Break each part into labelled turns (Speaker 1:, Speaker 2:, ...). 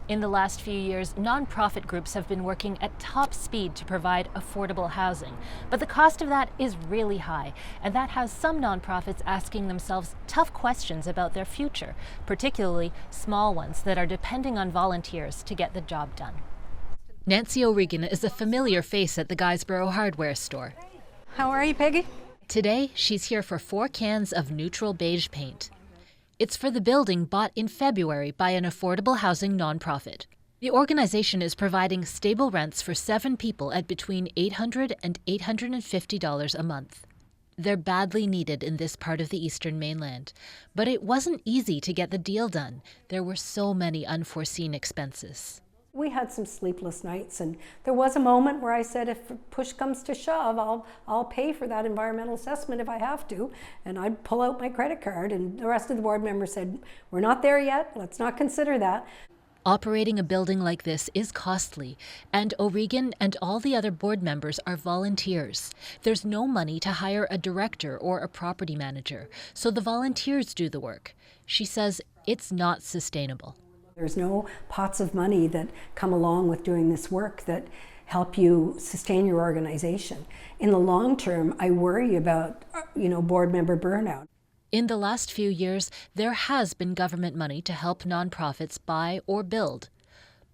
Speaker 1: In the last few years, nonprofit groups have been working at top speed to provide affordable housing. But the cost of that is really high, and that has some nonprofits asking themselves tough questions about their future, particularly small ones that are depending on volunteers to get the job done. Nancy O'Regan is a familiar face at the Guysborough hardware store.
Speaker 2: How are you, Peggy?
Speaker 1: Today, she's here for 4 cans of neutral beige paint. It's for the building bought in February by an affordable housing nonprofit. The organization is providing stable rents for 7 people at between $800 and $850 a month. They're badly needed in this part of the Eastern Mainland, but it wasn't easy to get the deal done. There were so many unforeseen expenses.
Speaker 2: We had some sleepless nights, and there was a moment where I said, if push comes to shove, I'll pay for that environmental assessment if I have to, and I'd pull out my credit card. And the rest of the board members said, we're not there yet, let's not consider that.
Speaker 1: Operating a building like this is costly, and O'Regan and all the other board members are volunteers. There's no money to hire a director or a property manager, so the volunteers do the work. She says it's not sustainable.
Speaker 2: There's no pots of money that come along with doing this work that help you sustain your organization. In the long term, I worry about, board member burnout.
Speaker 1: In the last few years, there has been government money to help nonprofits buy or build.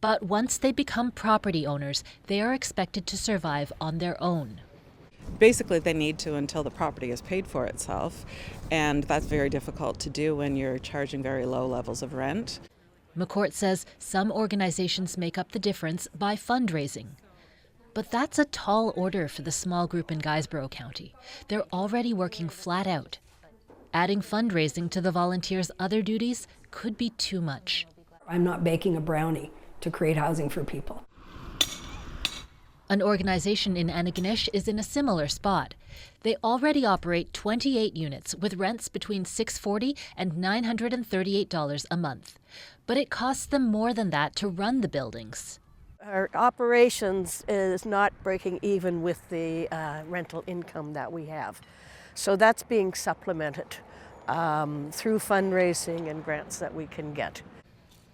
Speaker 1: But once they become property owners, they are expected to survive on their own.
Speaker 3: Basically, they need to until the property has paid for itself, and that's very difficult to do when you're charging very low levels of rent.
Speaker 1: McCourt says some organizations make up the difference by fundraising. But that's a tall order for the small group in Guysborough County. They're already working flat out. Adding fundraising to the volunteers' other duties could be too much.
Speaker 2: I'm not baking a brownie to create housing for people.
Speaker 1: An organization in Antigonish is in a similar spot. They already operate 28 units with rents between $640 and $938 a month. But it costs them more than that to run the buildings.
Speaker 4: Our operations is not breaking even with the rental income that we have. So that's being supplemented through fundraising and grants that we can get.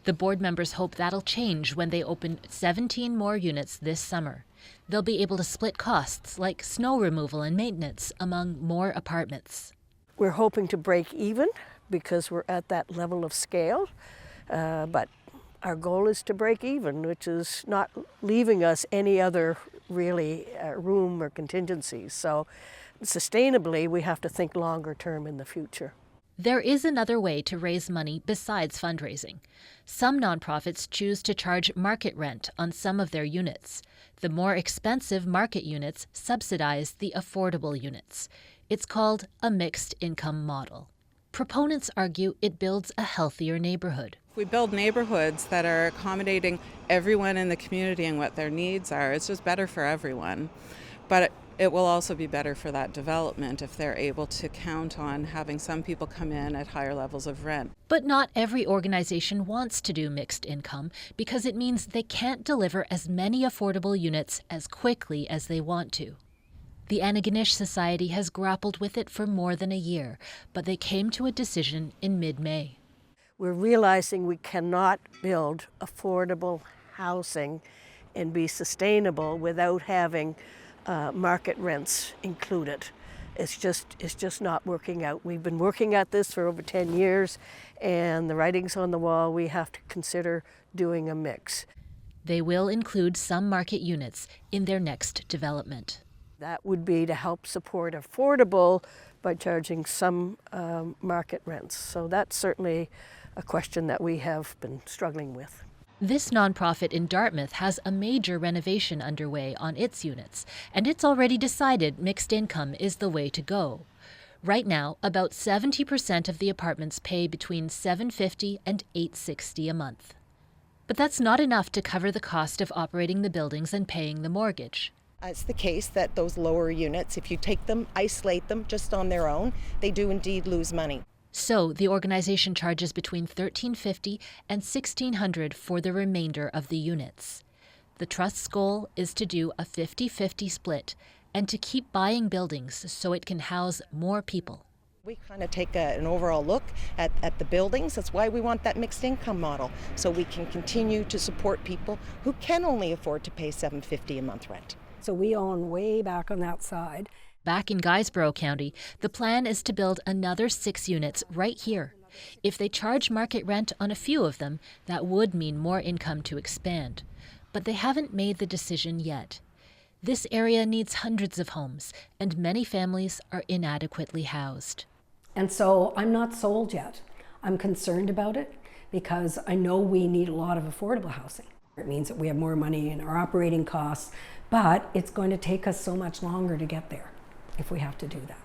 Speaker 1: The board members hope that'll change when they open 17 more units this summer. They'll be able to split costs like snow removal and maintenance among more apartments.
Speaker 4: We're hoping to break even because we're at that level of scale, but our goal is to break even, which is not leaving us any other really room or contingencies. So sustainably, we have to think longer term in the future.
Speaker 1: There is another way to raise money besides fundraising. Some nonprofits choose to charge market rent on some of their units. The more expensive market units subsidize the affordable units. It's called a mixed income model. Proponents argue it builds a healthier neighborhood.
Speaker 3: If we build neighborhoods that are accommodating everyone in the community and what their needs are, it's just better for everyone. But it will also be better for that development if they're able to count on having some people come in at higher levels of rent.
Speaker 1: But not every organization wants to do mixed income because it means they can't deliver as many affordable units as quickly as they want to. The Antigonish Society has grappled with it for more than a year, but they came to a decision in mid-May.
Speaker 4: We're realizing we cannot build affordable housing and be sustainable without having market rents included. It's just not working out. We've been working at this for over 10 years, and the writing's on the wall. We have to consider doing a mix.
Speaker 1: They will include some market units in their next development.
Speaker 4: That would be to help support affordable by charging some market rents. So that's certainly a question that we have been struggling with.
Speaker 1: This nonprofit in Dartmouth has a major renovation underway on its units, and it's already decided mixed income is the way to go. Right now, about 70% of the apartments pay between $750 and $860 a month. But that's not enough to cover the cost of operating the buildings and paying the mortgage.
Speaker 5: It's the case that those lower units, if you take them, isolate them just on their own, they do indeed lose money.
Speaker 1: So the organization charges between $1,350 and $1,600 for the remainder of the units. The Trust's goal is to do a 50-50 split and to keep buying buildings so it can house more people.
Speaker 5: We kind of take an overall look at the buildings. That's why we want that mixed income model, so we can continue to support people who can only afford to pay $750 a month rent.
Speaker 2: So we own way back on that side.
Speaker 1: Back in Guysborough County, the plan is to build another 6 units right here. If they charge market rent on a few of them, that would mean more income to expand. But they haven't made the decision yet. This area needs hundreds of homes, and many families are inadequately housed.
Speaker 2: And so I'm not sold yet. I'm concerned about it because I know we need a lot of affordable housing. It means that we have more money in our operating costs, but it's going to take us so much longer to get there if we have to do that.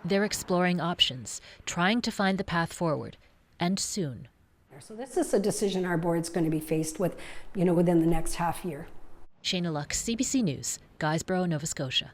Speaker 1: They're exploring options, trying to find the path forward, and soon.
Speaker 2: So this is a decision our board's going to be faced with, within the next half year.
Speaker 1: Shaina, CBC News, Guysborough, Nova Scotia.